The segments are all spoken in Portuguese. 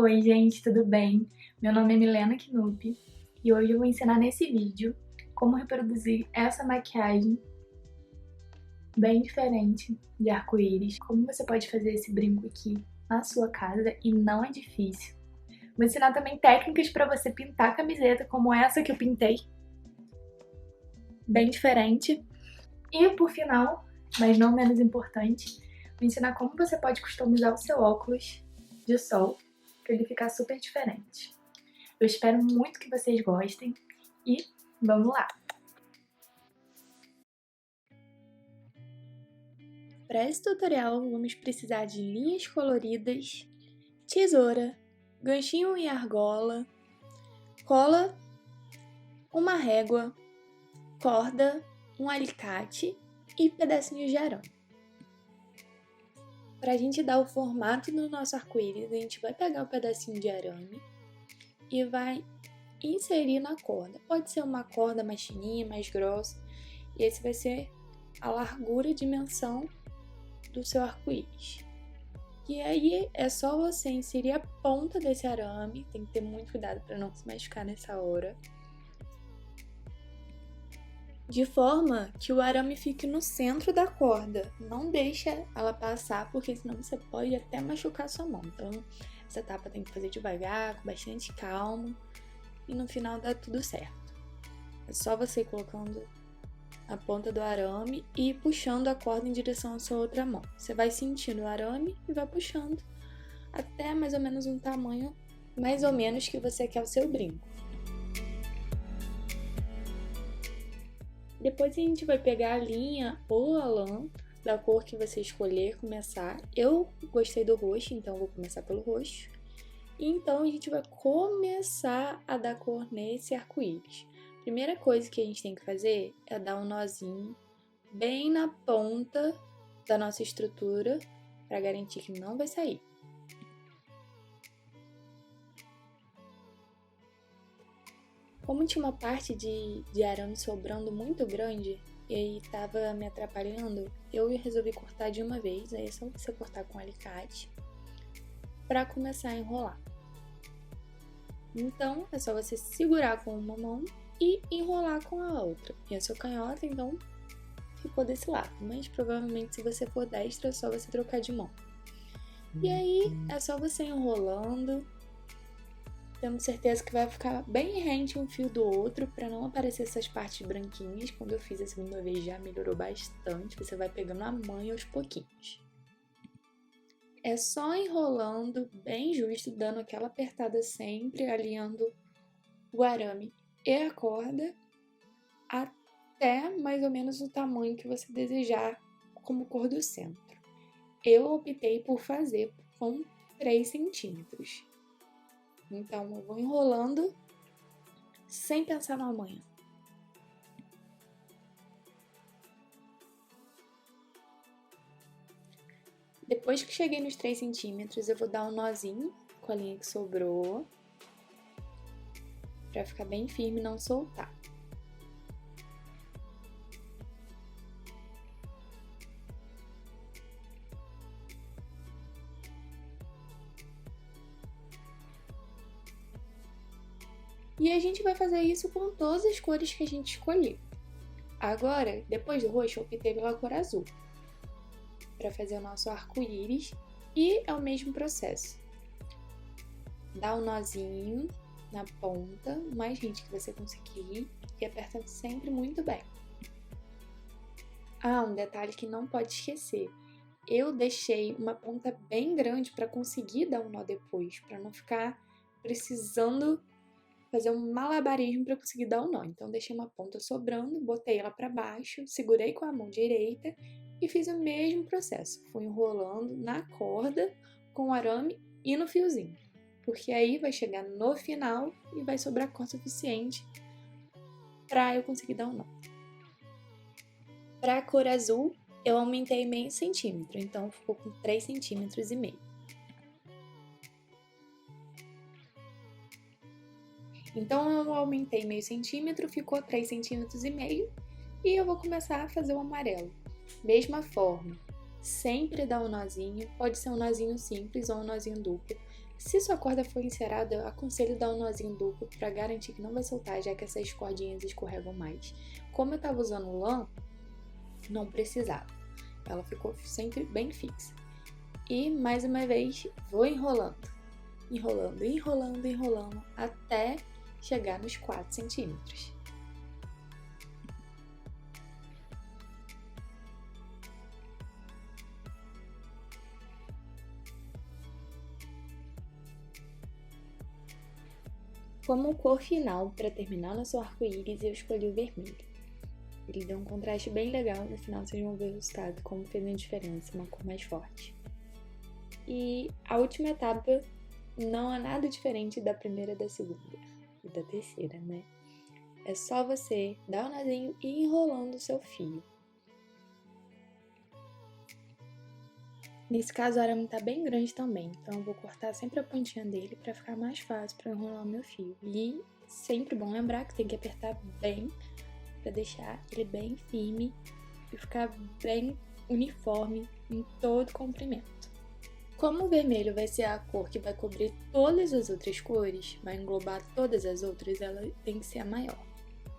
Oi gente, tudo bem? Meu nome é Milena Knupp e hoje eu vou ensinar nesse vídeo como reproduzir essa maquiagem bem diferente de arco-íris. Como você pode fazer esse brinco aqui na sua casa e não é difícil. Vou ensinar também técnicas para você pintar a camiseta como essa que eu pintei, bem diferente. E por final, mas não menos importante, vou ensinar como você pode customizar o seu óculos de sol para ele ficar super diferente. Eu espero muito que vocês gostem e vamos lá! Para esse tutorial vamos precisar de linhas coloridas, tesoura, ganchinho e argola, cola, uma régua, corda, um alicate e pedacinhos de arame. Para a gente dar o formato do nosso arco-íris, a gente vai pegar o pedacinho de arame e vai inserir na corda. Pode ser uma corda mais fininha, mais grossa, e esse vai ser a largura, a dimensão do seu arco-íris. E aí é só você inserir a ponta desse arame, tem que ter muito cuidado para não se machucar nessa hora, de forma que o arame fique no centro da corda. Não deixa ela passar, porque senão você pode até machucar sua mão. Então, essa etapa tem que fazer devagar, com bastante calma, e no final dá tudo certo. É só você ir colocando a ponta do arame e puxando a corda em direção à sua outra mão. Você vai sentindo o arame e vai puxando até mais ou menos um tamanho mais ou menos que você quer o seu brinco. Depois a gente vai pegar a linha ou a lã da cor que você escolher começar. Eu gostei do roxo, então vou começar pelo roxo. E então a gente vai começar a dar cor nesse arco-íris. Primeira coisa que a gente tem que fazer é dar um nozinho bem na ponta da nossa estrutura para garantir que não vai sair. Como tinha uma parte de arame sobrando muito grande e aí tava me atrapalhando, eu resolvi cortar de uma vez. Aí é só você cortar com alicate para começar a enrolar. Então é só você segurar com uma mão e enrolar com a outra. E a sua canhota então ficou desse lado, mas provavelmente se você for destra é só você trocar de mão. E aí é só você enrolando, tendo certeza que vai ficar bem rente um fio do outro para não aparecer essas partes branquinhas. Quando eu fiz a segunda vez já melhorou bastante, você vai pegando a manha aos pouquinhos. É só enrolando bem justo, dando aquela apertada sempre, alinhando o arame e a corda até mais ou menos o tamanho que você desejar como cor do centro. Eu optei por fazer com 3 centímetros. Então, eu vou enrolando sem pensar no amanhã. Depois que cheguei nos 3 centímetros, eu vou dar um nozinho com a linha que sobrou, para ficar bem firme e não soltar. E a gente vai fazer isso com todas as cores que a gente escolher. Agora, depois do roxo, eu optei pela cor azul para fazer o nosso arco-íris e é o mesmo processo. Dá um nozinho na ponta, o mais rente que você conseguir e aperta sempre muito bem. Ah, um detalhe que não pode esquecer. Eu deixei uma ponta bem grande para conseguir dar um nó depois, para não ficar precisando fazer um malabarismo para conseguir dar o nó. Então, deixei uma ponta sobrando, botei ela para baixo, segurei com a mão direita e fiz o mesmo processo. Fui enrolando na corda, com o arame e no fiozinho, porque aí vai chegar no final e vai sobrar cor suficiente para eu conseguir dar o nó. Para a cor azul, eu aumentei meio centímetro, então ficou com 3,5 centímetros. Então, eu aumentei meio centímetro, ficou 3,5 centímetros e eu vou começar a fazer o amarelo. Mesma forma, sempre dá um nozinho, pode ser um nozinho simples ou um nozinho duplo. Se sua corda for encerada, eu aconselho dar um nozinho duplo para garantir que não vai soltar, já que essas cordinhas escorregam mais. Como eu estava usando lã, não precisava. Ela ficou sempre bem fixa. E, mais uma vez, vou enrolando. Enrolando, enrolando, enrolando, até chegar nos 4 centímetros. Como cor final, para terminar nosso arco-íris, eu escolhi o vermelho. Ele deu um contraste bem legal, no final vocês vão ver o resultado, como fez a diferença, uma cor mais forte. E a última etapa não é nada diferente da primeira, da segunda e da terceira, né? É só você dar o nozinho e ir enrolando o seu fio. Nesse caso, o arame tá bem grande também, então eu vou cortar sempre a pontinha dele para ficar mais fácil para enrolar o meu fio. E sempre bom lembrar que tem que apertar bem para deixar ele bem firme e ficar bem uniforme em todo o comprimento. Como o vermelho vai ser a cor que vai cobrir todas as outras cores, vai englobar todas as outras, ela tem que ser a maior.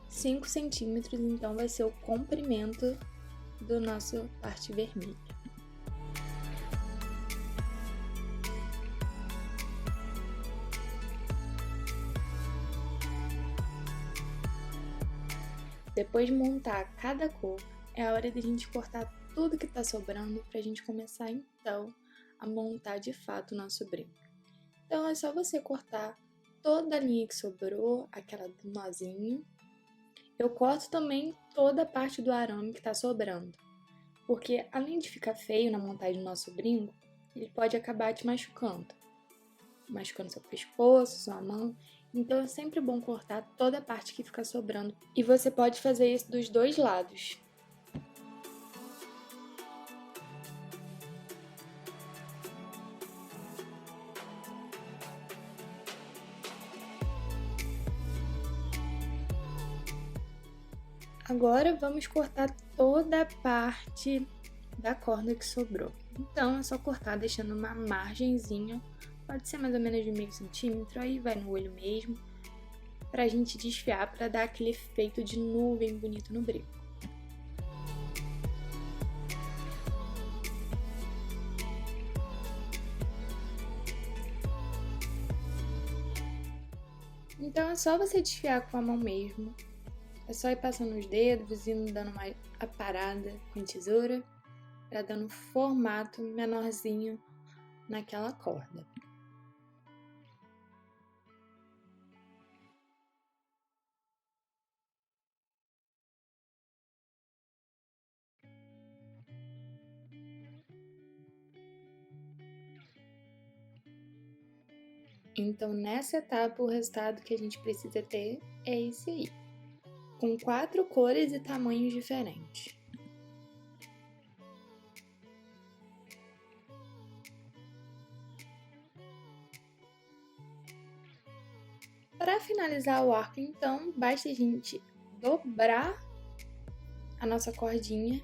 5 centímetros, então, vai ser o comprimento do nosso parte vermelha. Depois de montar cada cor, é a hora de a gente cortar tudo que tá sobrando pra gente começar, então, a montar de fato o nosso brinco. Então, é só você cortar toda a linha que sobrou, aquela do nozinho. Eu corto também toda a parte do arame que tá sobrando, porque além de ficar feio na montagem do nosso brinco, ele pode acabar te machucando seu pescoço, sua mão. Então é sempre bom cortar toda a parte que fica sobrando. E você pode fazer isso dos dois lados. Agora vamos cortar toda a parte da corda que sobrou. Então é só cortar deixando uma margenzinha, pode ser mais ou menos de meio centímetro, aí vai no olho mesmo, pra gente desfiar, pra dar aquele efeito de nuvem bonito no brinco. Então é só você desfiar com a mão mesmo, é só ir passando os dedos, indo dando uma aparada com a tesoura, pra dar um formato menorzinho naquela corda. Então, nessa etapa, o resultado que a gente precisa ter é esse aí, com 4 cores e tamanhos diferentes. Para finalizar o arco, então, basta a gente dobrar a nossa cordinha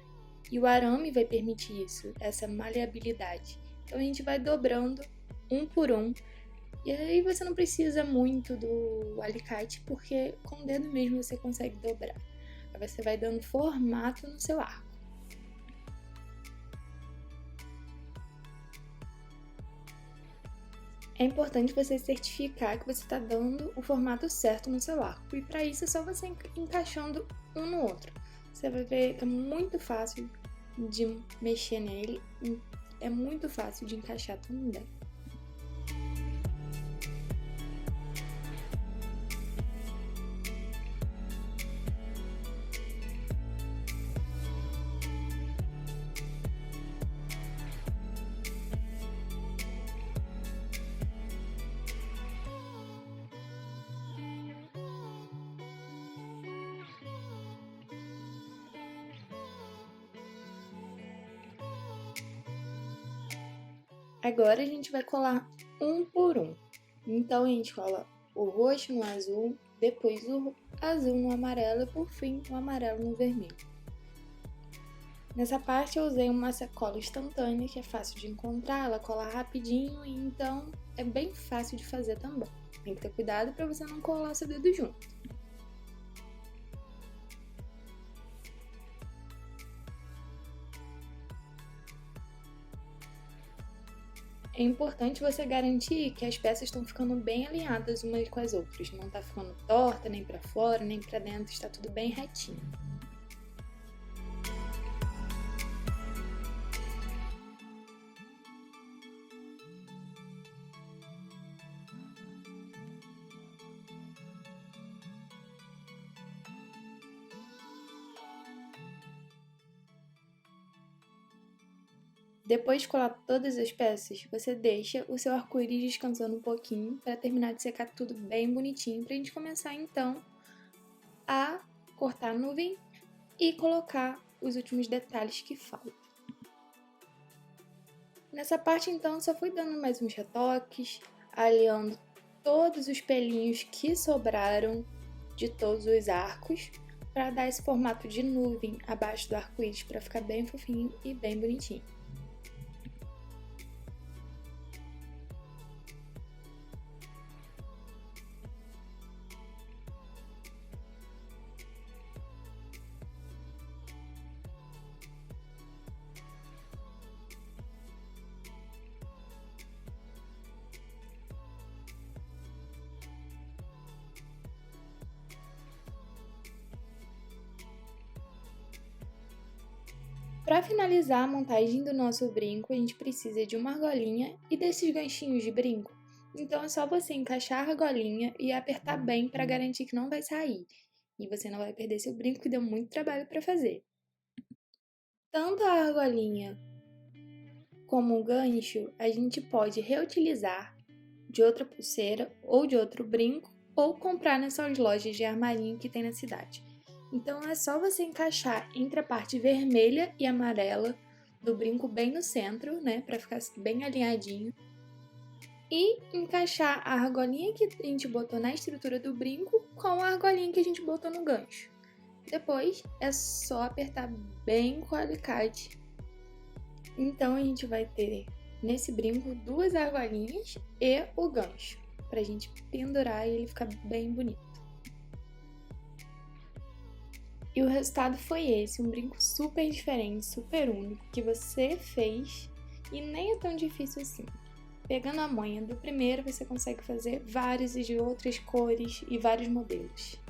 e o arame vai permitir isso, essa maleabilidade. Então, a gente vai dobrando um por um. E aí você não precisa muito do alicate, porque com o dedo mesmo você consegue dobrar. Aí você vai dando formato no seu arco. É importante você certificar que você está dando o formato certo no seu arco. E para isso é só você encaixando um no outro. Você vai ver que é muito fácil de mexer nele, é muito fácil de encaixar também. Agora a gente vai colar um por um. Então a gente cola o roxo no azul, depois o azul no amarelo e por fim o amarelo no vermelho. Nessa parte eu usei uma sacola instantânea que é fácil de encontrar, ela cola rapidinho e então é bem fácil de fazer também. Tem que ter cuidado para você não colar seu dedo junto. É importante você garantir que as peças estão ficando bem alinhadas umas com as outras. Não tá ficando torta, nem para fora, nem para dentro, está tudo bem retinho. Depois de colar todas as peças, você deixa o seu arco-íris descansando um pouquinho para terminar de secar tudo bem bonitinho, para a gente começar então a cortar a nuvem e colocar os últimos detalhes que faltam. Nessa parte então só fui dando mais uns retoques, alinhando todos os pelinhos que sobraram de todos os arcos, para dar esse formato de nuvem abaixo do arco-íris para ficar bem fofinho e bem bonitinho. Para finalizar a montagem do nosso brinco, a gente precisa de uma argolinha e desses ganchinhos de brinco. Então é só você encaixar a argolinha e apertar bem para garantir que não vai sair. E você não vai perder seu brinco, que deu muito trabalho para fazer. Tanto a argolinha como o gancho, a gente pode reutilizar de outra pulseira ou de outro brinco, ou comprar nessas lojas de armarinho que tem na cidade. Então é só você encaixar entre a parte vermelha e amarela do brinco bem no centro, né, para ficar bem alinhadinho. E encaixar a argolinha que a gente botou na estrutura do brinco com a argolinha que a gente botou no gancho. Depois é só apertar bem com o alicate. Então a gente vai ter nesse brinco duas argolinhas e o gancho, pra gente pendurar e ele ficar bem bonito. E o resultado foi esse, um brinco super diferente, super único, que você fez e nem é tão difícil assim. Pegando a manha do primeiro, você consegue fazer vários e de outras cores e vários modelos.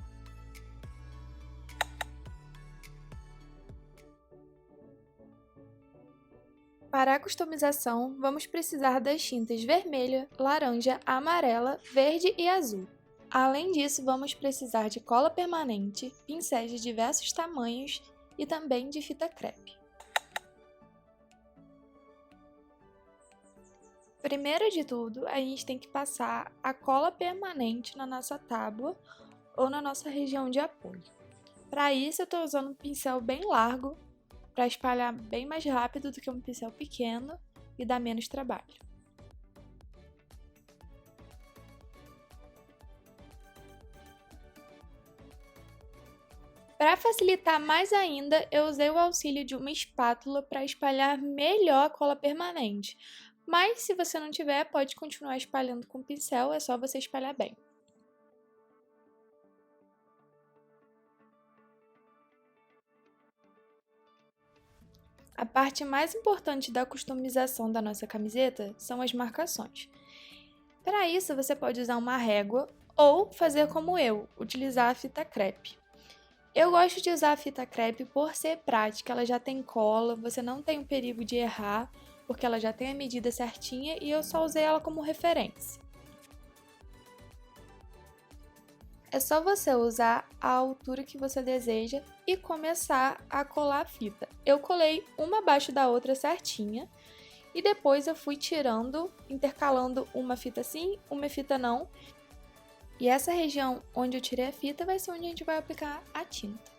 Para a customização, vamos precisar das tintas vermelha, laranja, amarela, verde e azul. Além disso, vamos precisar de cola permanente, pincéis de diversos tamanhos e também de fita crepe. Primeiro de tudo, a gente tem que passar a cola permanente na nossa tábua ou na nossa região de apoio. Para isso, eu estou usando um pincel bem largo, para espalhar bem mais rápido do que um pincel pequeno e dar menos trabalho. Para facilitar mais ainda, eu usei o auxílio de uma espátula para espalhar melhor a cola permanente. Mas se você não tiver, pode continuar espalhando com o pincel, é só você espalhar bem. A parte mais importante da customização da nossa camiseta são as marcações. Para isso, você pode usar uma régua ou fazer como eu, utilizar a fita crepe. Eu gosto de usar a fita crepe por ser prática, ela já tem cola, você não tem o perigo de errar, porque ela já tem a medida certinha e eu só usei ela como referência. É só você usar a altura que você deseja e começar a colar a fita. Eu colei uma abaixo da outra certinha e depois eu fui tirando, intercalando uma fita sim, uma fita não. E essa região onde eu tirei a fita vai ser onde a gente vai aplicar a tinta.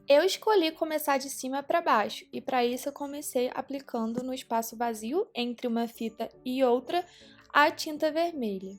Eu escolhi começar de cima para baixo e para isso eu comecei aplicando no espaço vazio entre uma fita e outra a tinta vermelha.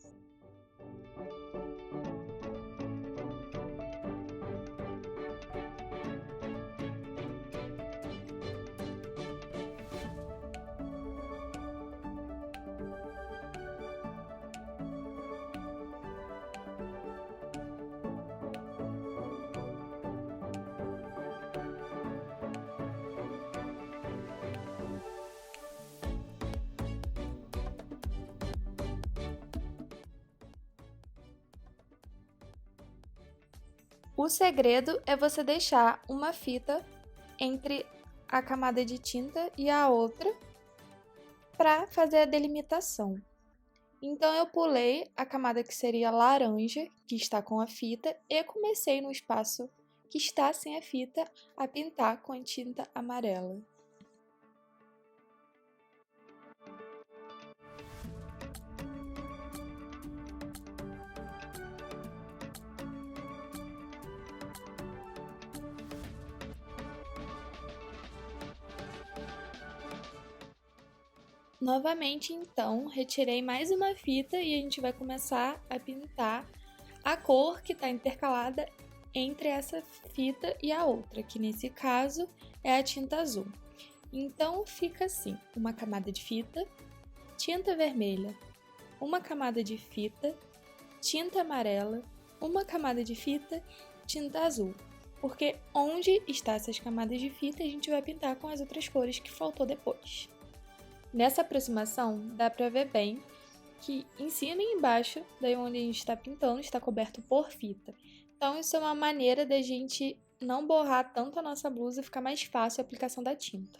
O segredo é você deixar uma fita entre a camada de tinta e a outra para fazer a delimitação. Então eu pulei a camada que seria laranja, que está com a fita, e comecei no espaço que está sem a fita a pintar com a tinta amarela. Novamente, então, retirei mais uma fita e a gente vai começar a pintar a cor que está intercalada entre essa fita e a outra, que nesse caso é a tinta azul. Então fica assim, uma camada de fita, tinta vermelha, uma camada de fita, tinta amarela, uma camada de fita, tinta azul. Porque onde estão essas camadas de fita, a gente vai pintar com as outras cores que faltou depois. Nessa aproximação, dá para ver bem que em cima e embaixo, daí onde a gente está pintando, está coberto por fita. Então, isso é uma maneira da gente não borrar tanto a nossa blusa e ficar mais fácil a aplicação da tinta.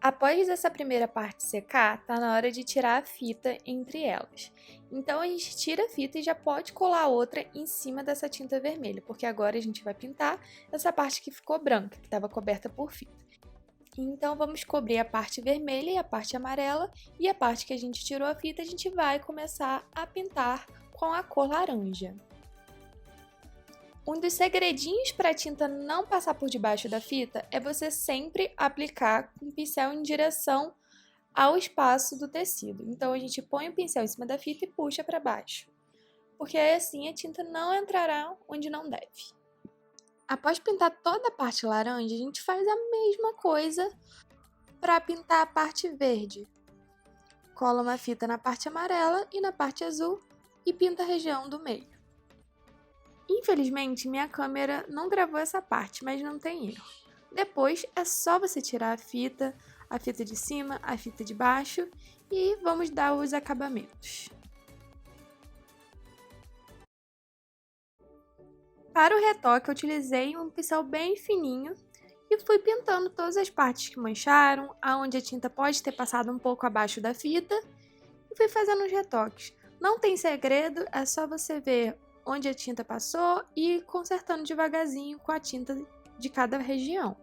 Após essa primeira parte secar, tá na hora de tirar a fita entre elas. Então a gente tira a fita e já pode colar outra em cima dessa tinta vermelha, porque agora a gente vai pintar essa parte que ficou branca, que estava coberta por fita. Então vamos cobrir a parte vermelha e a parte amarela, e a parte que a gente tirou a fita a gente vai começar a pintar com a cor laranja. Um dos segredinhos para a tinta não passar por debaixo da fita é você sempre aplicar com o pincel em direção ao espaço do tecido. Então a gente põe o pincel em cima da fita e puxa para baixo, porque aí assim a tinta não entrará onde não deve. Após pintar toda a parte laranja, a gente faz a mesma coisa para pintar a parte verde. Cola uma fita na parte amarela e na parte azul e pinta a região do meio. Infelizmente, minha câmera não gravou essa parte, mas não tem erro. Depois é só você tirar a fita de cima, a fita de baixo e vamos dar os acabamentos. Para o retoque, eu utilizei um pincel bem fininho e fui pintando todas as partes que mancharam, aonde a tinta pode ter passado um pouco abaixo da fita, e fui fazendo os retoques. Não tem segredo, é só você ver onde a tinta passou e consertando devagarzinho com a tinta de cada região.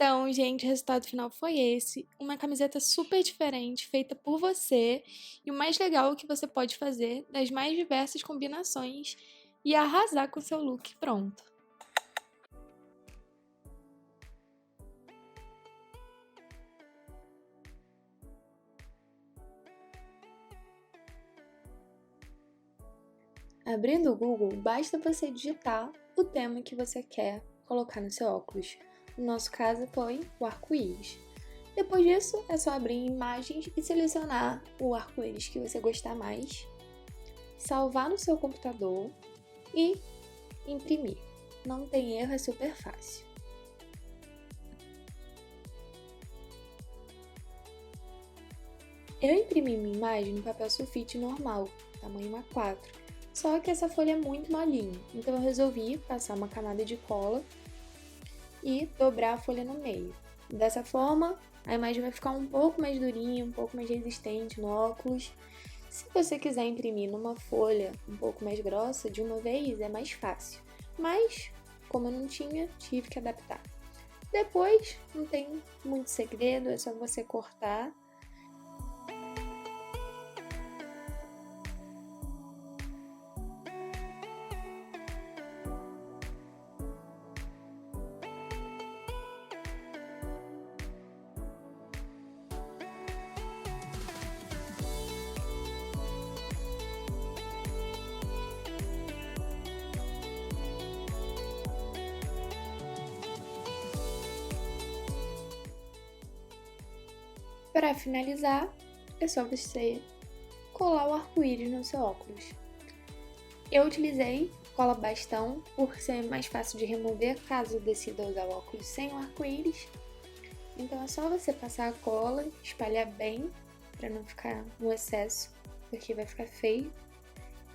Então, gente, o resultado final foi esse. Uma camiseta super diferente, feita por você. E o mais legal é que você pode fazer das mais diversas combinações e arrasar com o seu look pronto. Abrindo o Google, basta você digitar o tema que você quer colocar no seu óculos. No nosso caso foi o arco-íris. Depois disso, é só abrir imagens e selecionar o arco-íris que você gostar mais, salvar no seu computador e imprimir. Não tem erro, é super fácil. Eu imprimi minha imagem no papel sulfite normal, tamanho A4, só que essa folha é muito molinha, então eu resolvi passar uma camada de cola e dobrar a folha no meio. Dessa forma, a imagem vai ficar um pouco mais durinha, um pouco mais resistente no óculos. Se você quiser imprimir numa folha um pouco mais grossa de uma vez, é mais fácil. Mas, como eu não tinha, tive que adaptar. Depois, não tem muito segredo, é só você cortar. Para finalizar, é só você colar o arco-íris no seu óculos. Eu utilizei cola bastão por ser mais fácil de remover caso decida usar o óculos sem o arco-íris. Então é só você passar a cola, espalhar bem para não ficar um excesso, porque vai ficar feio,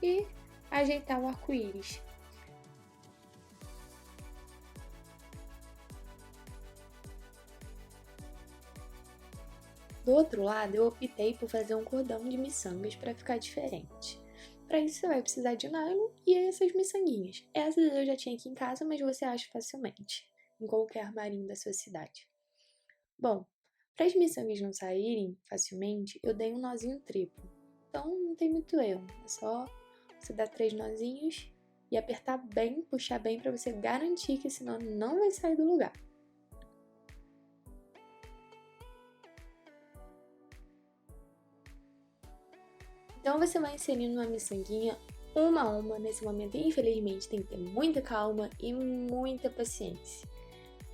e ajeitar o arco-íris. Do outro lado, eu optei por fazer um cordão de miçangas para ficar diferente. Para isso, você vai precisar de nylon e essas miçanguinhas. Essas eu já tinha aqui em casa, mas você acha facilmente, em qualquer armarinho da sua cidade. Bom, para as miçangas não saírem facilmente, eu dei um nozinho triplo. Então, não tem muito erro, é só você dar 3 nozinhos e apertar bem, puxar bem para você garantir que senão não vai sair do lugar. Então você vai inserindo uma miçanguinha uma a uma nesse momento. Infelizmente tem que ter muita calma e muita paciência.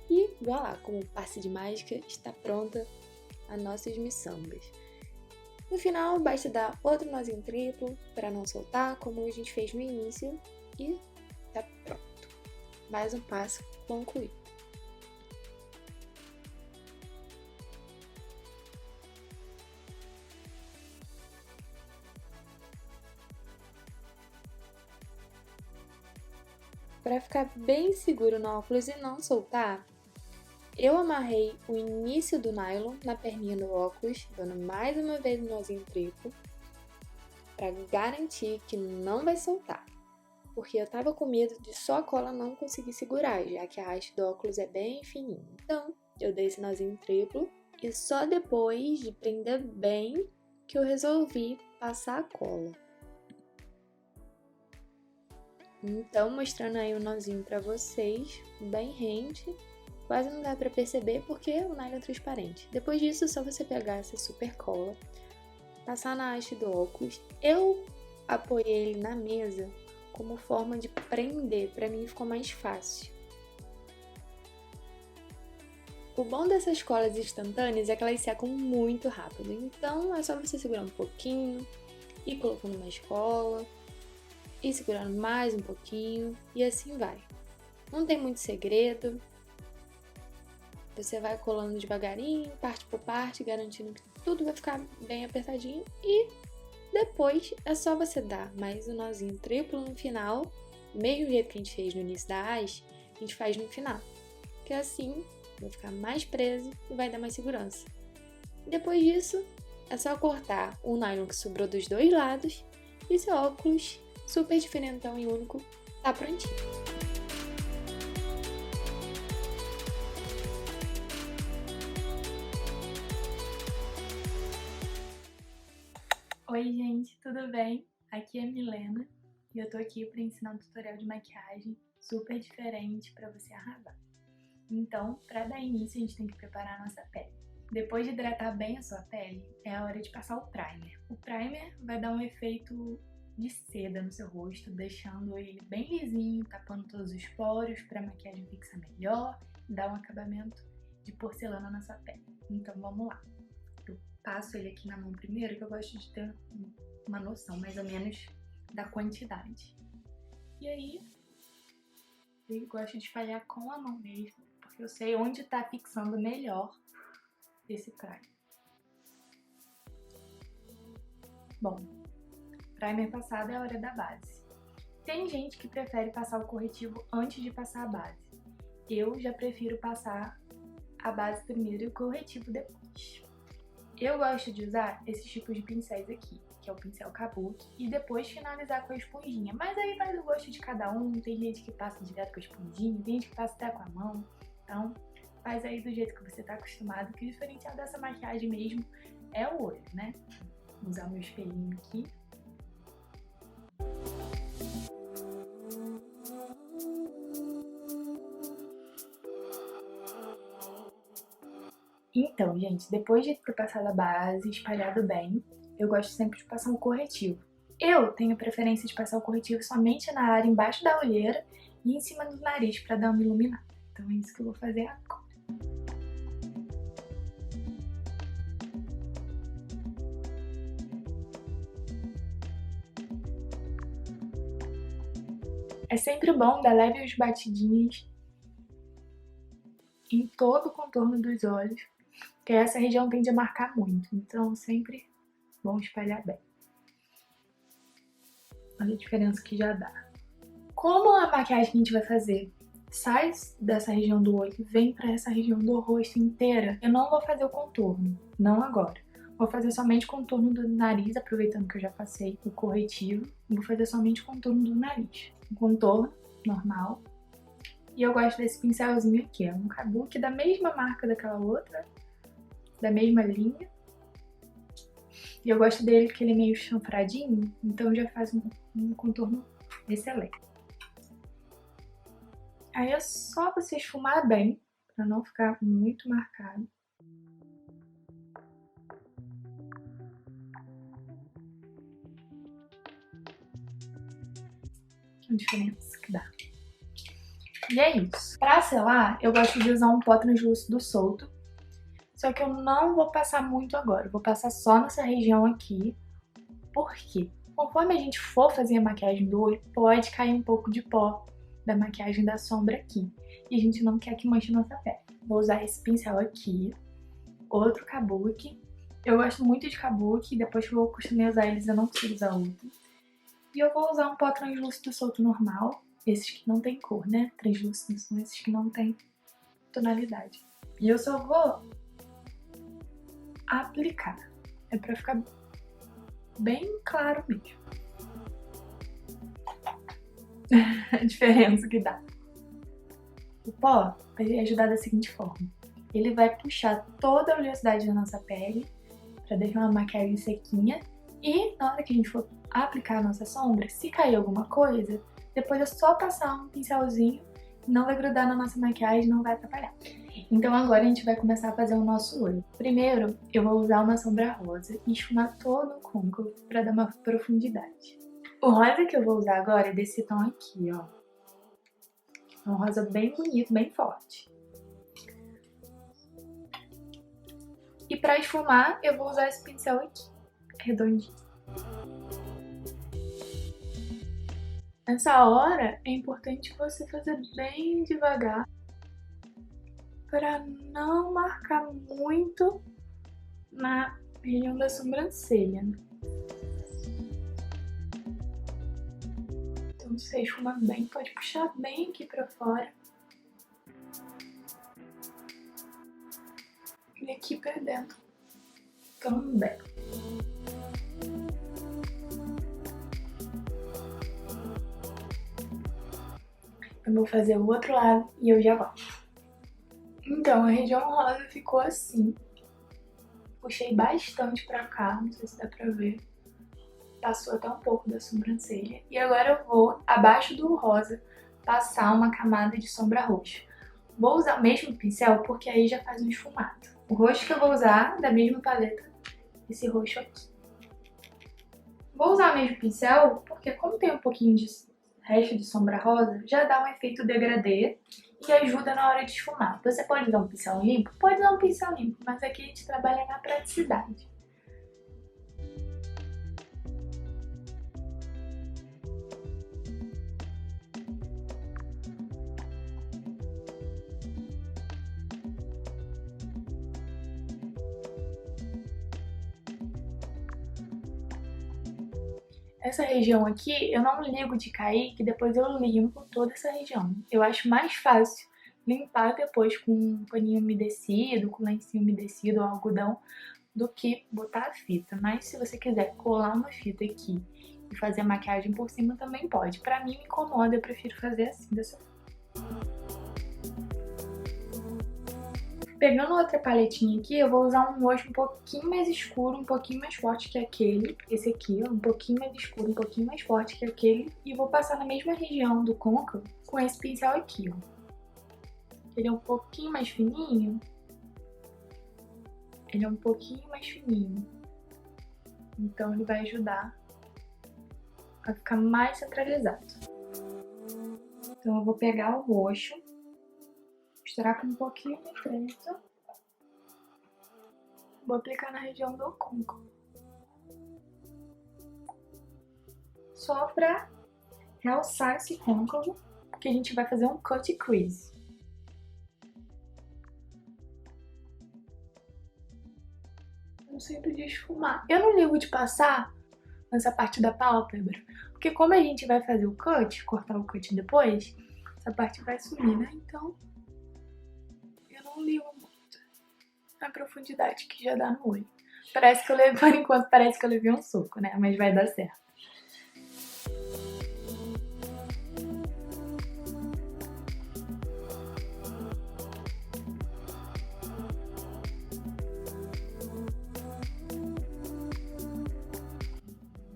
E voilà, como passe de mágica, está pronta as nossas miçangas. No final, basta dar outro nozinho triplo para não soltar, como a gente fez no início, e tá pronto. Mais um passo concluído. Para ficar bem seguro no óculos e não soltar, eu amarrei o início do nylon na perninha do óculos, dando mais uma vez um nozinho triplo, para garantir que não vai soltar. Porque eu tava com medo de só a cola não conseguir segurar, já que a haste do óculos é bem fininha. Então, eu dei esse nozinho triplo e só depois de prender bem que eu resolvi passar a cola. Então, mostrando aí o nozinho pra vocês, bem rente, quase não dá pra perceber porque o nylon é transparente. Depois disso, é só você pegar essa super cola, passar na haste do óculos. Eu apoiei ele na mesa como forma de prender, pra mim ficou mais fácil. O bom dessas colas instantâneas é que elas secam muito rápido, então é só você segurar um pouquinho, ir colocando mais cola, e segurando mais um pouquinho, e assim vai. Não tem muito segredo. Você vai colando devagarinho, parte por parte, garantindo que tudo vai ficar bem apertadinho. E depois é só você dar mais um nozinho triplo no final. Do mesmo jeito que a gente fez no início da haste, a gente faz no final. Que assim vai ficar mais preso e vai dar mais segurança. Depois disso, é só cortar o nylon que sobrou dos dois lados e seu óculos super diferentão e único tá prontinho. Oi gente, tudo bem? Aqui é a Milena e eu tô aqui para ensinar um tutorial de maquiagem super diferente para você arrasar. Então, para dar início a gente tem que preparar a nossa pele. Depois de hidratar bem a sua pele, é a hora de passar o primer. O primer vai dar um efeito de seda no seu rosto, deixando ele bem lisinho, tapando todos os poros para a maquiagem fixar melhor e dar um acabamento de porcelana na sua pele. Então vamos lá. Eu passo ele aqui na mão primeiro, que eu gosto de ter uma noção mais ou menos da quantidade. E aí, eu gosto de espalhar com a mão mesmo, porque eu sei onde tá fixando melhor esse primer. Bom, primer passado é a hora da base. Tem gente que prefere passar o corretivo antes de passar a base. Eu já prefiro passar a base primeiro e o corretivo depois. Eu gosto de usar esses tipos de pincéis aqui, que é o pincel kabuki, e depois finalizar com a esponjinha. Mas aí vai do gosto de cada um, tem gente que passa direto com a esponjinha, tem gente que passa até com a mão. Então, faz aí do jeito que você tá acostumado, que o diferencial dessa maquiagem mesmo é o olho, né? Vou usar meu espelhinho aqui. Então, gente, depois de ter passado a base, espalhado bem, eu gosto sempre de passar um corretivo. Eu tenho preferência de passar o corretivo somente na área embaixo da olheira e em cima do nariz para dar uma iluminada. Então é isso que eu vou fazer agora. É sempre bom dar leves batidinhas em todo o contorno dos olhos, porque essa região tende a marcar muito, então sempre bom espalhar bem. Olha a diferença que já dá. Como a maquiagem que a gente vai fazer sai dessa região do olho e vem para essa região do rosto inteira, eu não vou fazer o contorno, não agora. Vou fazer somente o contorno do nariz, aproveitando que eu já passei o corretivo. Vou fazer somente o contorno do nariz. Um contorno normal. E eu gosto desse pincelzinho aqui, é um kabuki da mesma marca daquela outra, da mesma linha. E eu gosto dele porque ele é meio chanfradinho, então já faz um contorno excelente. Aí é só você esfumar bem, pra não ficar muito marcado. A diferença que dá. E é isso. Pra selar, eu gosto de usar um pó translúcido solto. Só que eu não vou passar muito agora. Eu vou passar só nessa região aqui. Por quê? Conforme a gente for fazer a maquiagem do olho, pode cair um pouco de pó da maquiagem da sombra aqui. E a gente não quer que manche nossa pele. Vou usar esse pincel aqui. Outro kabuki. Eu gosto muito de kabuki. Depois que eu customizar eles, eu não preciso usar outro. E eu vou usar um pó translúcido solto normal. Esses que não tem cor, né? Translúcidos são esses que não tem tonalidade. E eu só vou aplicar. É pra ficar bem claro mesmo. A diferença que dá. O pó vai ajudar da seguinte forma. Ele vai puxar toda a oleosidade da nossa pele pra deixar uma maquiagem sequinha. E na hora que a gente for aplicar a nossa sombra, se cair alguma coisa, depois é só passar um pincelzinho, não vai grudar na nossa maquiagem, não vai atrapalhar. Então agora a gente vai começar a fazer o nosso olho. Primeiro, eu vou usar uma sombra rosa e esfumar todo o côncavo para dar uma profundidade. O rosa que eu vou usar agora é desse tom aqui, ó. É um rosa bem bonito, bem forte. E para esfumar, eu vou usar esse pincel aqui, redondinho. Nessa hora, é importante você fazer bem devagar para não marcar muito na região da sobrancelha. Então, se você esfuma bem, pode puxar bem aqui para fora. E aqui para dentro também. Eu vou fazer o outro lado e eu já volto. Então, a região rosa ficou assim. Puxei bastante pra cá, não sei se dá pra ver. Passou até um pouco da sobrancelha. E agora eu vou, abaixo do rosa, passar uma camada de sombra roxa. Vou usar o mesmo pincel porque aí já faz um esfumado. O roxo que eu vou usar, da mesma paleta, esse roxo aqui. Vou usar o mesmo pincel porque como tem um pouquinho de resto de sombra rosa, já dá um efeito degradê e ajuda na hora de esfumar. Você pode usar um pincel limpo? Pode usar um pincel limpo, mas aqui a gente trabalha na praticidade. Essa região aqui, eu não ligo de cair, que depois eu limpo toda essa região. Eu acho mais fácil limpar depois com um paninho umedecido, com lencinho umedecido ou algodão, do que botar a fita. Mas se você quiser colar uma fita aqui e fazer a maquiagem por cima, também pode. Pra mim me incomoda, eu prefiro fazer assim, dessa forma. Pegando outra paletinha aqui, eu vou usar um roxo um pouquinho mais escuro, um pouquinho mais forte que aquele. Esse aqui, ó, um pouquinho mais escuro, um pouquinho mais forte que aquele. E vou passar na mesma região do côncavo com esse pincel aqui, ó. Ele é um pouquinho mais fininho. Ele é um pouquinho mais fininho. Então ele vai ajudar a ficar mais centralizado. Então eu vou pegar o roxo, misturar com um pouquinho de preto. Vou aplicar na região do côncavo. Só pra realçar esse côncavo, porque a gente vai fazer um cut crease. Eu sempre de esfumar. Eu não ligo de passar nessa parte da pálpebra, porque como a gente vai fazer o cut, cortar o cut depois, essa parte vai sumir, né? Então, eu não ligo muito a profundidade que já dá no olho. Parece que eu levei, por enquanto, parece que eu levei um soco, né? Mas vai dar certo.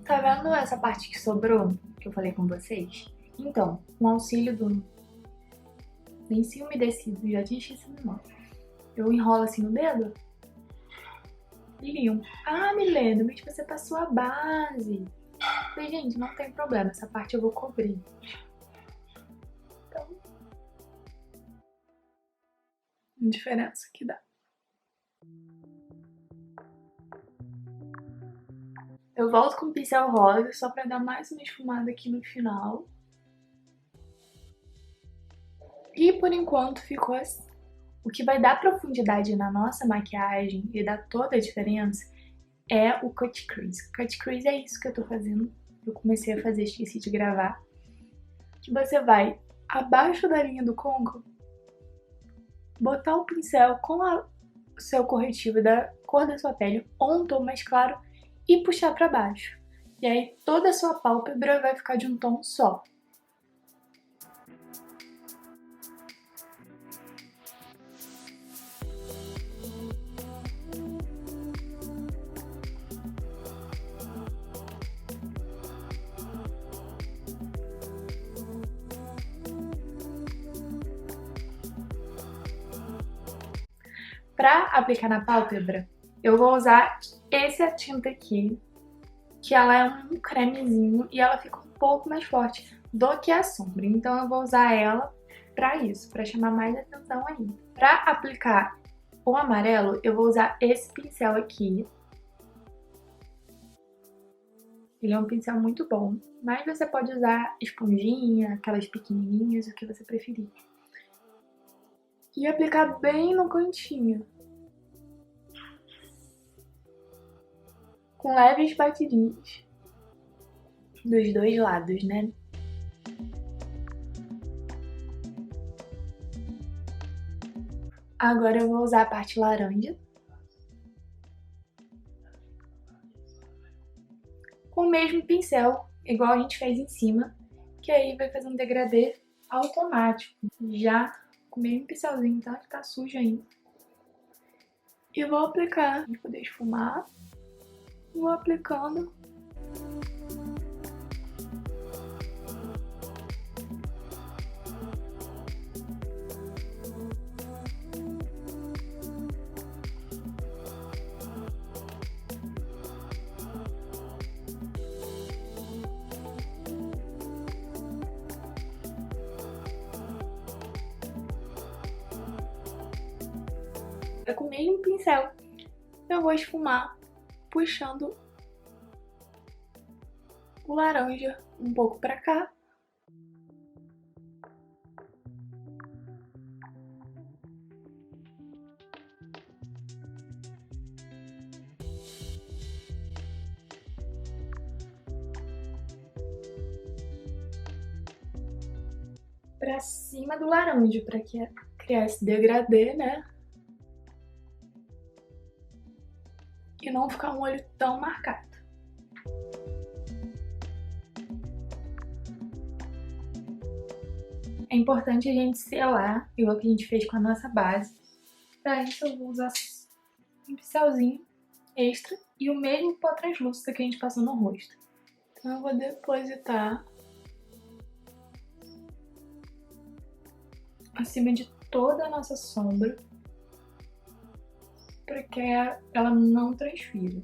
Tá vendo essa parte que sobrou, que eu falei com vocês? Então, com o auxílio do lencinho umedecido, já tinha esquecido o nome. Eu enrolo assim no dedo e limpo. Ah, Milena, mas você passou a base. Falei, gente, não tem problema, essa parte eu vou cobrir. Então, a diferença que dá. Eu volto com o pincel rosa só pra dar mais uma esfumada aqui no final. E por enquanto ficou assim. O que vai dar profundidade na nossa maquiagem e dar toda a diferença é o cut crease. Cut crease é isso que eu tô fazendo. Eu comecei a fazer, esqueci de gravar. Que você vai abaixo da linha do côncavo, botar o pincel com o seu corretivo da cor da sua pele ou um tom mais claro e puxar pra baixo. E aí toda a sua pálpebra vai ficar de um tom só. Pra aplicar na pálpebra, eu vou usar essa tinta aqui, que ela é um cremezinho e ela fica um pouco mais forte do que a sombra. Então eu vou usar ela pra isso, pra chamar mais atenção ainda. Pra aplicar o amarelo, eu vou usar esse pincel aqui. Ele é um pincel muito bom, mas você pode usar esponjinha, aquelas pequenininhas, o que você preferir. E aplicar bem no cantinho. Com leves batidinhas. Dos dois lados, né? Agora eu vou usar a parte laranja. Com o mesmo pincel, igual a gente fez em cima. Que aí vai fazer um degradê automático. Já com o mesmo pincelzinho, tá? Que tá sujo ainda. E vou aplicar, pra poder esfumar. Vou aplicando. Com o mesmo pincel, eu vou esfumar puxando o laranja um pouco pra cá. Pra cima do laranja, pra criar esse degradê, né? E não ficar um olho tão marcado. É importante a gente selar, igual que a gente fez com a nossa base. Pra isso eu vou usar um pincelzinho extra e o mesmo pó translúcido que a gente passou no rosto. Então eu vou depositar acima de toda a nossa sombra para que ela não transfira.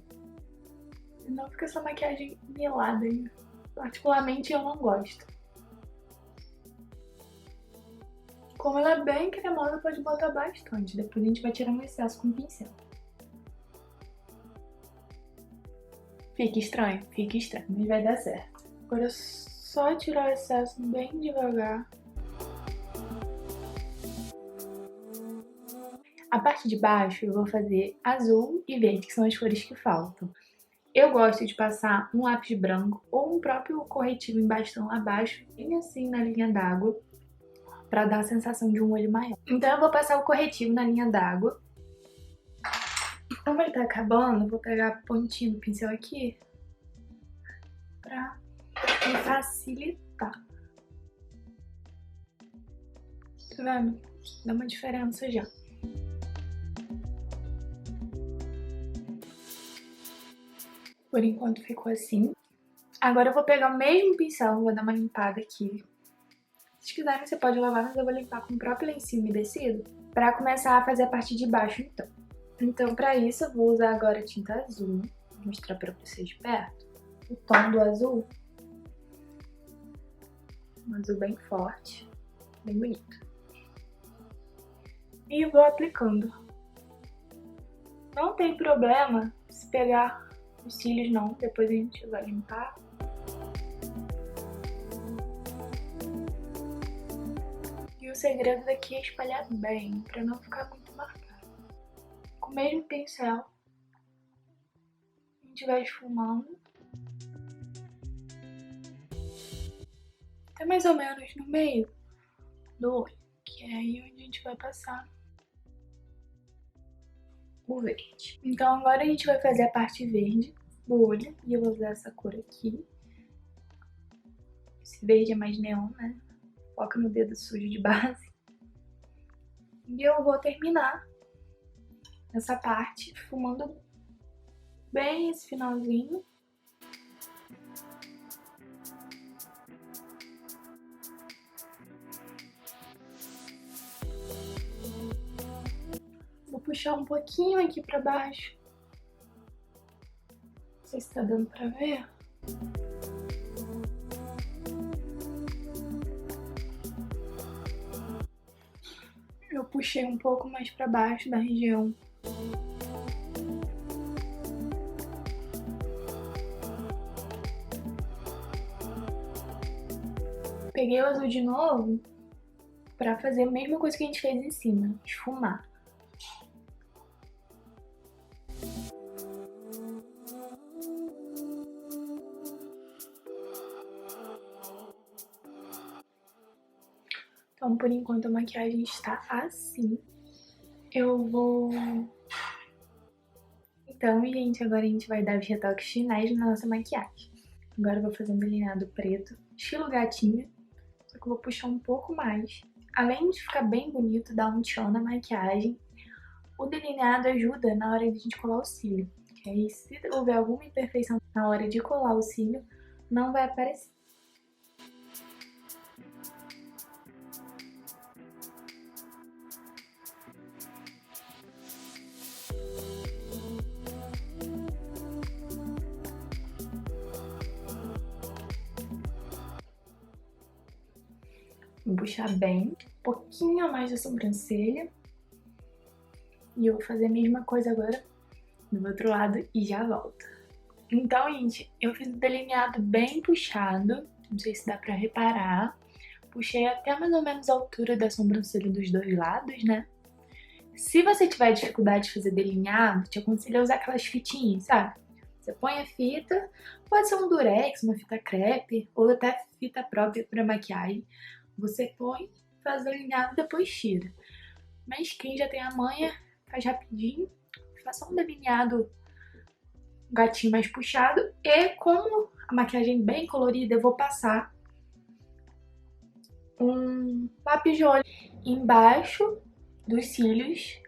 Senão fica essa maquiagem melada aí. Particularmente eu não gosto. Como ela é bem cremosa, pode botar bastante. Depois a gente vai tirar um excesso com o pincel. Fica estranho, mas vai dar certo. Agora Só tirar o excesso bem devagar. A parte de baixo eu vou fazer azul e verde, que são as cores que faltam. Eu gosto de passar um lápis branco ou um próprio corretivo em bastão abaixo, bem assim na linha d'água, para dar a sensação de um olho maior. Então eu vou passar o corretivo na linha d'água. Como ele tá acabando, eu vou pegar a pontinha do pincel aqui pra me facilitar. Tá vendo? Dá uma diferença já. Por enquanto ficou assim. Agora eu vou pegar o mesmo pincel, vou dar uma limpada aqui. Se quiserem, você pode lavar, mas eu vou limpar com o próprio lencinho umedecido pra começar a fazer a parte de baixo, então. Então, pra isso, eu vou usar agora tinta azul. Vou mostrar pra vocês de perto. O tom do azul. Um azul bem forte, bem bonito. E vou aplicando. Não tem problema se pegar os cílios, não. Depois a gente vai limpar. E o segredo daqui é espalhar bem, pra não ficar muito marcado. Com o mesmo pincel, a gente vai esfumando. Até mais ou menos no meio do olho, que é aí onde a gente vai passar o verde. Então agora a gente vai fazer a parte verde do olho, e eu vou usar essa cor aqui. Esse verde é mais neon, né? Foca no dedo sujo de base. E eu vou terminar essa parte esfumando bem esse finalzinho. Vou puxar um pouquinho aqui pra baixo. Não sei se tá dando pra ver. Eu puxei um pouco mais pra baixo da região. Peguei o azul de novo pra fazer a mesma coisa que a gente fez em cima, esfumar. Então, por enquanto, a maquiagem está assim. Eu vou... Então, gente, agora a gente vai dar os retoques finais na nossa maquiagem. Agora eu vou fazer um delineado preto, estilo gatinha, só que eu vou puxar um pouco mais. Além de ficar bem bonito, dar um tchan na maquiagem, o delineado ajuda na hora de a gente colar o cílio. Que aí, se houver alguma imperfeição na hora de colar o cílio, não vai aparecer. Vou puxar bem, um pouquinho mais da sobrancelha. E eu vou fazer a mesma coisa agora do outro lado e já volto. Então, gente, eu fiz um delineado bem puxado, não sei se dá pra reparar. Puxei até mais ou menos a altura da sobrancelha dos dois lados, né? Se você tiver dificuldade de fazer delineado, te aconselho a usar aquelas fitinhas, sabe? Você põe a fita, pode ser um durex, uma fita crepe, ou até fita própria pra maquiagem. Você põe, faz o delineado e depois tira. Mas quem já tem a manha, faz rapidinho. Faça um delineado gatinho mais puxado. E como a maquiagem é bem colorida, eu vou passar um lápis de olho embaixo dos cílios.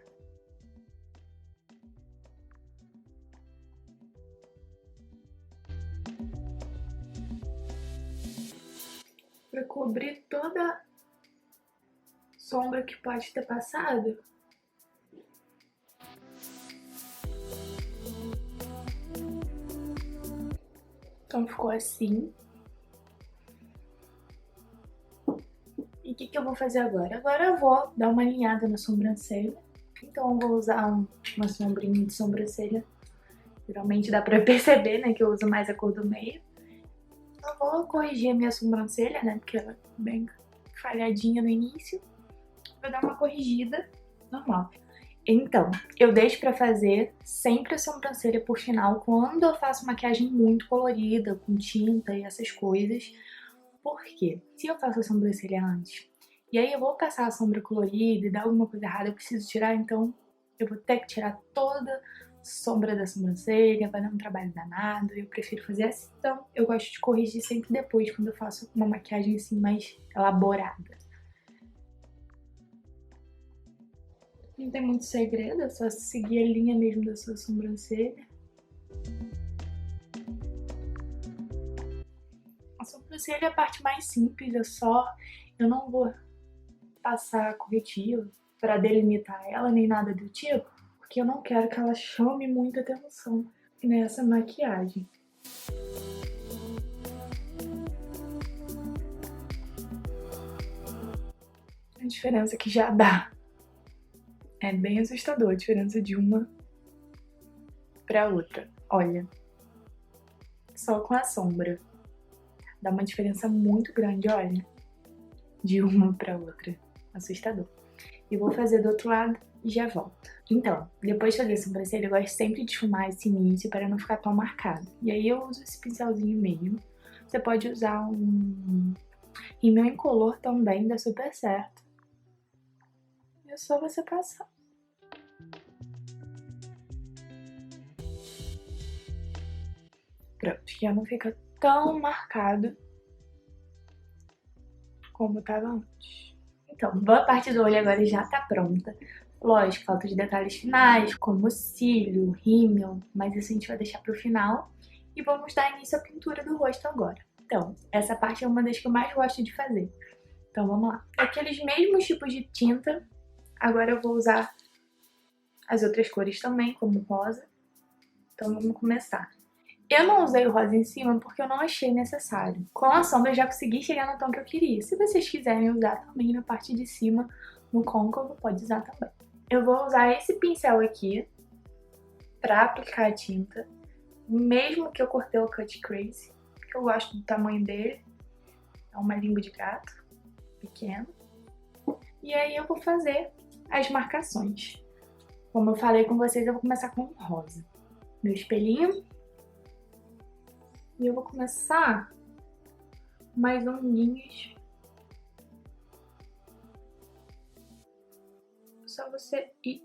Pra cobrir toda a sombra que pode ter passado. Então ficou assim. E o que eu vou fazer agora? Agora eu vou dar uma alinhada na sobrancelha. Então eu vou usar uma sombrinha de sobrancelha. Geralmente dá pra perceber, né, que eu uso mais a cor do meio. Eu vou corrigir a minha sobrancelha, né? Porque ela é bem falhadinha no início. Vou dar uma corrigida normal. Então, eu deixo pra fazer sempre a sobrancelha por final quando eu faço maquiagem muito colorida, com tinta e essas coisas. Por quê? Se eu faço a sobrancelha antes, e aí eu vou passar a sombra colorida e dar alguma coisa errada, eu preciso tirar, então eu vou ter que tirar toda a sombra da sobrancelha, vai dar um trabalho danado, eu prefiro fazer assim. Então, eu gosto de corrigir sempre depois, quando eu faço uma maquiagem assim mais elaborada. Não tem muito segredo, é só seguir a linha mesmo da sua sobrancelha. A sobrancelha é a parte mais simples, eu não vou passar corretivo pra delimitar ela, nem nada do tipo, porque eu não quero que ela chame muita atenção nessa maquiagem. A diferença que já dá. É bem assustador a diferença de uma pra outra. Olha, só com a sombra. Dá uma diferença muito grande, olha. De uma pra outra. Assustador. E vou fazer do outro lado e já volto. Então, depois de fazer a sobrancelha, eu gosto sempre de esfumar esse início para não ficar tão marcado. E aí eu uso esse pincelzinho mesmo. Você pode usar um rímel incolor também, dá super certo. É só você passar. Pronto, já não fica tão marcado como estava antes. Então, boa parte do olho agora já tá pronta. Lógico, falta de detalhes finais, como cílio, rímel, mas isso a gente vai deixar pro final. E vamos dar início à pintura do rosto agora. Então, essa parte é uma das que eu mais gosto de fazer. Então, vamos lá. Aqueles mesmos tipos de tinta, agora eu vou usar as outras cores também, como rosa. Então, vamos começar. Eu não usei o rosa em cima porque eu não achei necessário. Com a sombra eu já consegui chegar no tom que eu queria. Se vocês quiserem usar também na parte de cima, no côncavo, pode usar também. Eu vou usar esse pincel aqui pra aplicar a tinta. O mesmo que eu cortei o Cut Crease, que eu gosto do tamanho dele. É uma língua de gato, pequeno. E aí eu vou fazer as marcações. Como eu falei com vocês, eu vou começar com o rosa. Meu espelhinho. E eu vou começar mais ondinhas. Só você ir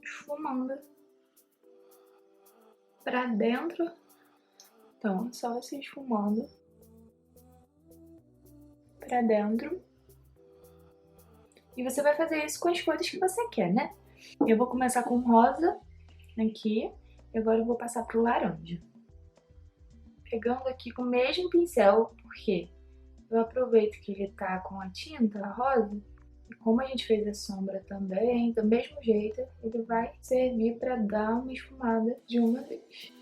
esfumando pra dentro. Então, só você esfumando pra dentro. E você vai fazer isso com as cores que você quer, né? Eu vou começar com rosa aqui. E agora eu vou passar pro laranja. Pegando aqui com o mesmo pincel, porque eu aproveito que ele tá com a tinta, a rosa, e como a gente fez a sombra também, do mesmo jeito, ele vai servir para dar uma esfumada de uma vez.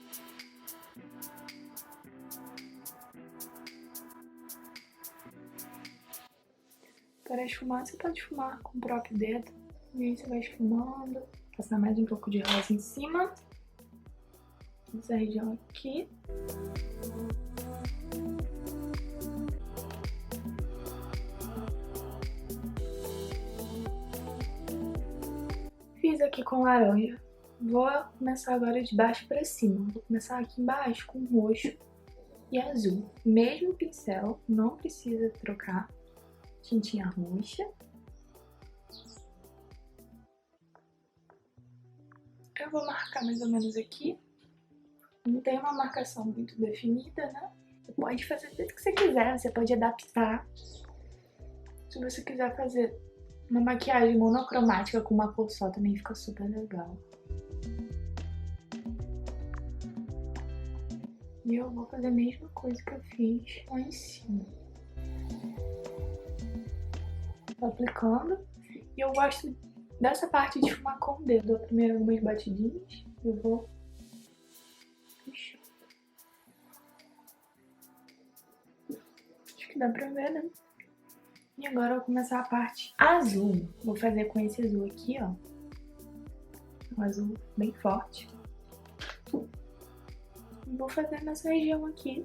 Para esfumar, você pode esfumar com o próprio dedo, e aí você vai esfumando, passar mais um pouco de rosa em cima, nessa região aqui. Fiz aqui com laranja. Vou começar agora de baixo para cima. Vou começar aqui embaixo com roxo e azul. Mesmo pincel, não precisa trocar tintinha roxa. Eu vou marcar mais ou menos aqui. Não tem uma marcação muito definida, né? Você pode fazer do jeito que você quiser, você pode adaptar. Se você quiser fazer uma maquiagem monocromática com uma cor só, também fica super legal. E eu vou fazer a mesma coisa que eu fiz lá em cima. Tô aplicando. E eu gosto dessa parte de esfumar com o dedo. Primeiro algumas batidinhas. Eu vou puxando. Acho que dá pra ver, né? E agora eu vou começar a parte azul. Vou fazer com esse azul aqui, ó. Um azul bem forte. Vou fazer nessa região aqui.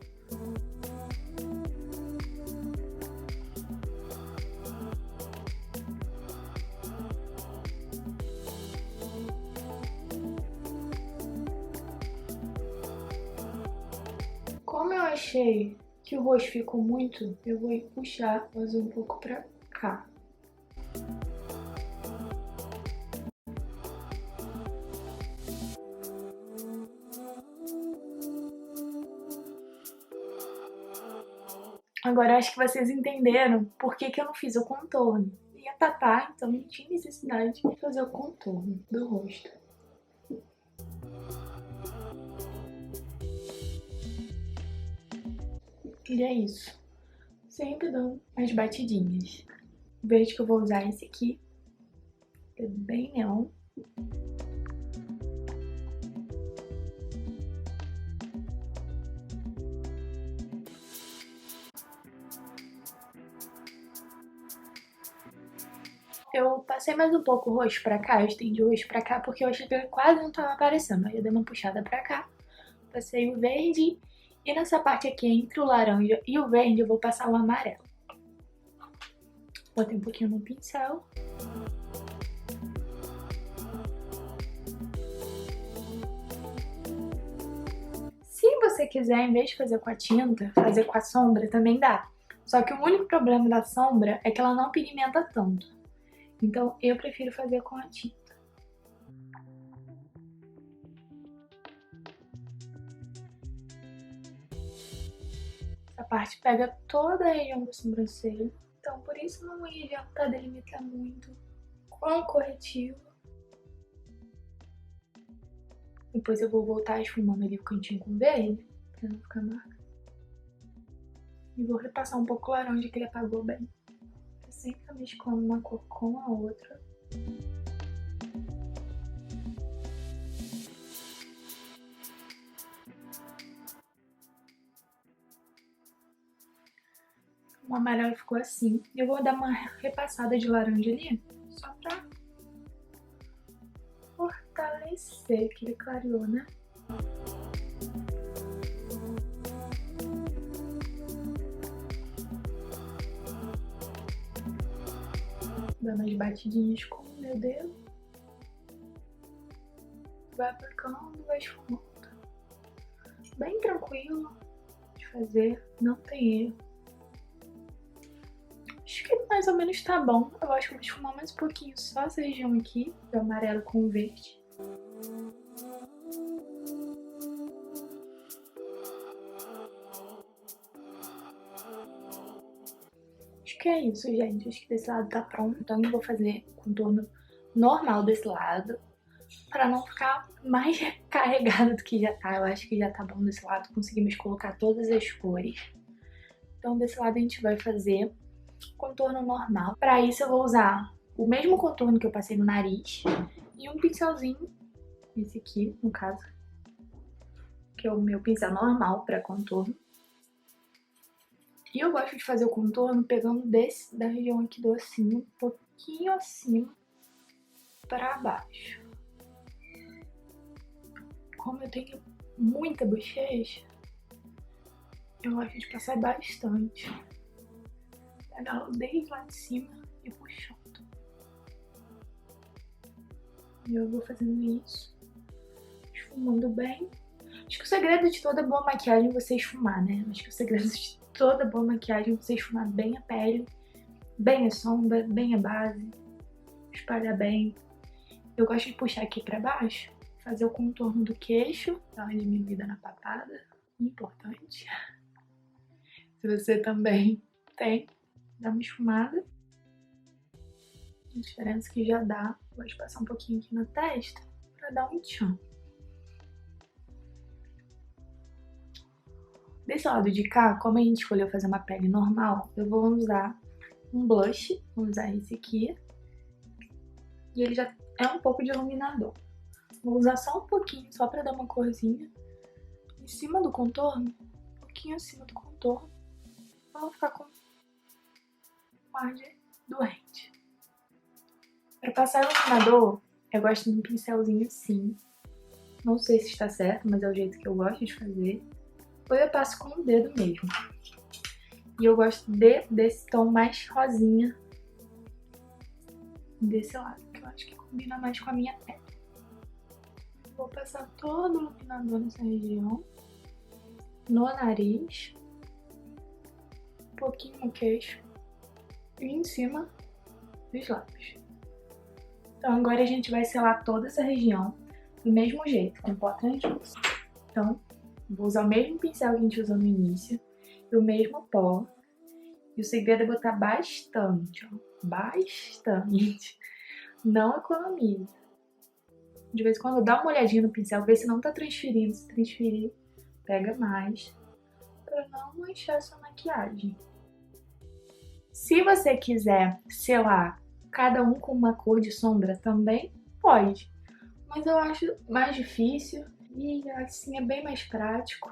achei que o roxo ficou muito, eu vou puxar o azul um pouco pra cá. Agora acho que vocês entenderam por que eu não fiz o contorno. Ia tapar, então não tinha necessidade de fazer o contorno do rosto. E é isso. Sempre dou as batidinhas. O verde que eu vou usar é esse aqui. É bem neon. Eu passei mais um pouco o roxo pra cá, eu estendi o roxo pra cá porque eu achei que ele quase não tava aparecendo. Aí eu dei uma puxada pra cá, passei o verde e nessa parte aqui entre o laranja e o verde eu vou passar o amarelo. Botei um pouquinho no pincel. Se você quiser, em vez de fazer com a tinta, fazer com a sombra também dá. Só que o único problema da sombra é que ela não pigmenta tanto. Então eu prefiro fazer com a tinta. Essa parte pega toda a região da sobrancelha. Então por isso não ia adiantar delimitar muito com o corretivo. Depois eu vou voltar esfumando ali o cantinho com verde, pra não ficar marca. E vou repassar um pouco o laranja que ele apagou bem. Eu sempre tô mesclando uma cor com a outra. O amarelo ficou assim. Eu vou dar uma repassada de laranja ali, só pra fortalecer, que ele clareou, né? Dando as batidinhas com o meu dedo. Vai aplicando, vai esfumando. Bem tranquilo de fazer, não tem erro. Acho que mais ou menos tá bom. Eu acho que vou esfumar mais um pouquinho só essa região aqui, do amarelo com o verde. Acho que é isso, gente. Acho que desse lado tá pronto. Então eu vou fazer contorno normal desse lado, pra não ficar mais carregado do que já tá. Eu acho que já tá bom desse lado. Conseguimos colocar todas as cores. Então desse lado a gente vai fazer contorno normal. Pra isso eu vou usar o mesmo contorno que eu passei no nariz e um pincelzinho, esse aqui no caso, que é o meu pincel normal pra contorno. E eu gosto de fazer o contorno pegando da região aqui do ossinho, um pouquinho acima pra baixo. Como eu tenho muita bochecha, eu gosto de passar bastante. Pegar desde lá de cima e puxando. E eu vou fazendo isso, esfumando bem. Acho que o segredo de toda boa maquiagem é você esfumar, né? Acho que o segredo de toda boa maquiagem é você esfumar bem a pele, bem a sombra, bem a base, espalhar bem. Eu gosto de puxar aqui pra baixo, fazer o contorno do queixo, dar uma diminuída na papada, importante. Se você também tem, dá uma esfumada. A diferença que já dá, vou passar um pouquinho aqui na testa pra dar um tchan. Desse lado de cá, como a gente escolheu fazer uma pele normal, eu vou usar um blush, vou usar esse aqui. E ele já é um pouco de iluminador. Vou usar só um pouquinho, só pra dar uma corzinha. Em cima do contorno, um pouquinho acima do contorno. Pra não ficar com ar de doente. Pra passar iluminador, eu gosto de um pincelzinho assim. Não sei se está certo, mas é o jeito que eu gosto de fazer. Ou eu passo com o dedo mesmo. E eu gosto desse tom mais rosinha desse lado, que eu acho que combina mais com a minha pele. Vou passar todo o iluminador nessa região. no nariz, um pouquinho no queixo e em cima dos lábios. Então agora a gente vai selar toda essa região do mesmo jeito, com pó translúcido. Então, vou usar o mesmo pincel que a gente usou no início e o mesmo pó. E o segredo é botar bastante, ó. Bastante. Não economiza. De vez em quando dá uma olhadinha no pincel, vê se não tá transferindo. Se transferir, pega mais, para não manchar sua maquiagem. Se você quiser selar cada um com uma cor de sombra também, pode. Mas eu acho mais difícil e assim é bem mais prático.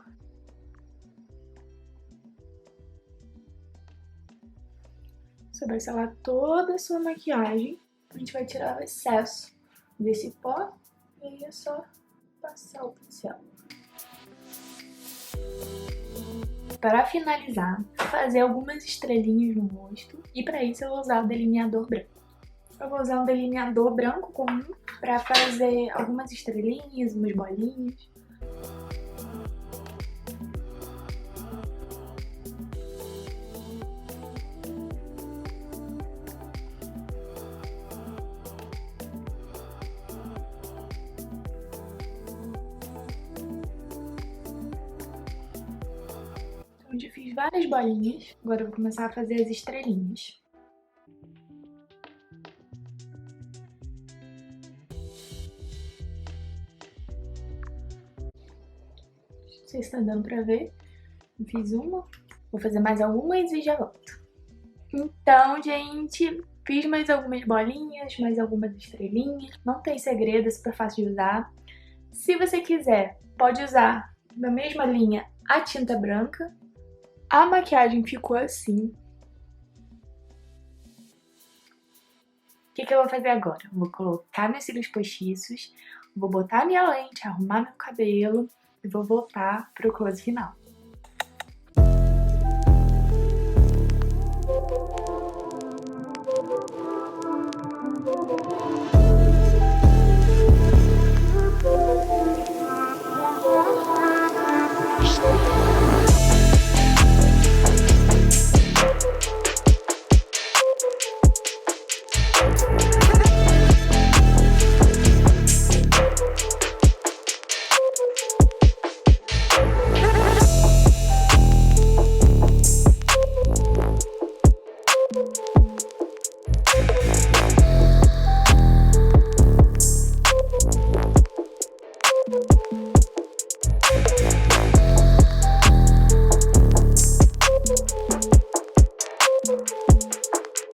Você vai selar toda a sua maquiagem. A gente vai tirar o excesso desse pó e aí é só passar o pincel. Para finalizar, fazer algumas estrelinhas no rosto e para isso eu vou usar o delineador branco. Eu vou usar um delineador branco comum para fazer algumas estrelinhas, umas bolinhas. Então, eu fiz várias bolinhas, agora eu vou começar a fazer as estrelinhas. Não sei se tá dando pra ver. Eu fiz uma. Vou fazer mais algumas e já volto. Então, gente, fiz mais algumas bolinhas, mais algumas estrelinhas. Não tem segredo, é super fácil de usar. Se você quiser, pode usar na mesma linha a tinta branca. A maquiagem ficou assim. O que eu vou fazer agora? Eu vou colocar meus cílios postiços, vou botar minha lente, arrumar meu cabelo e vou voltar pro close final.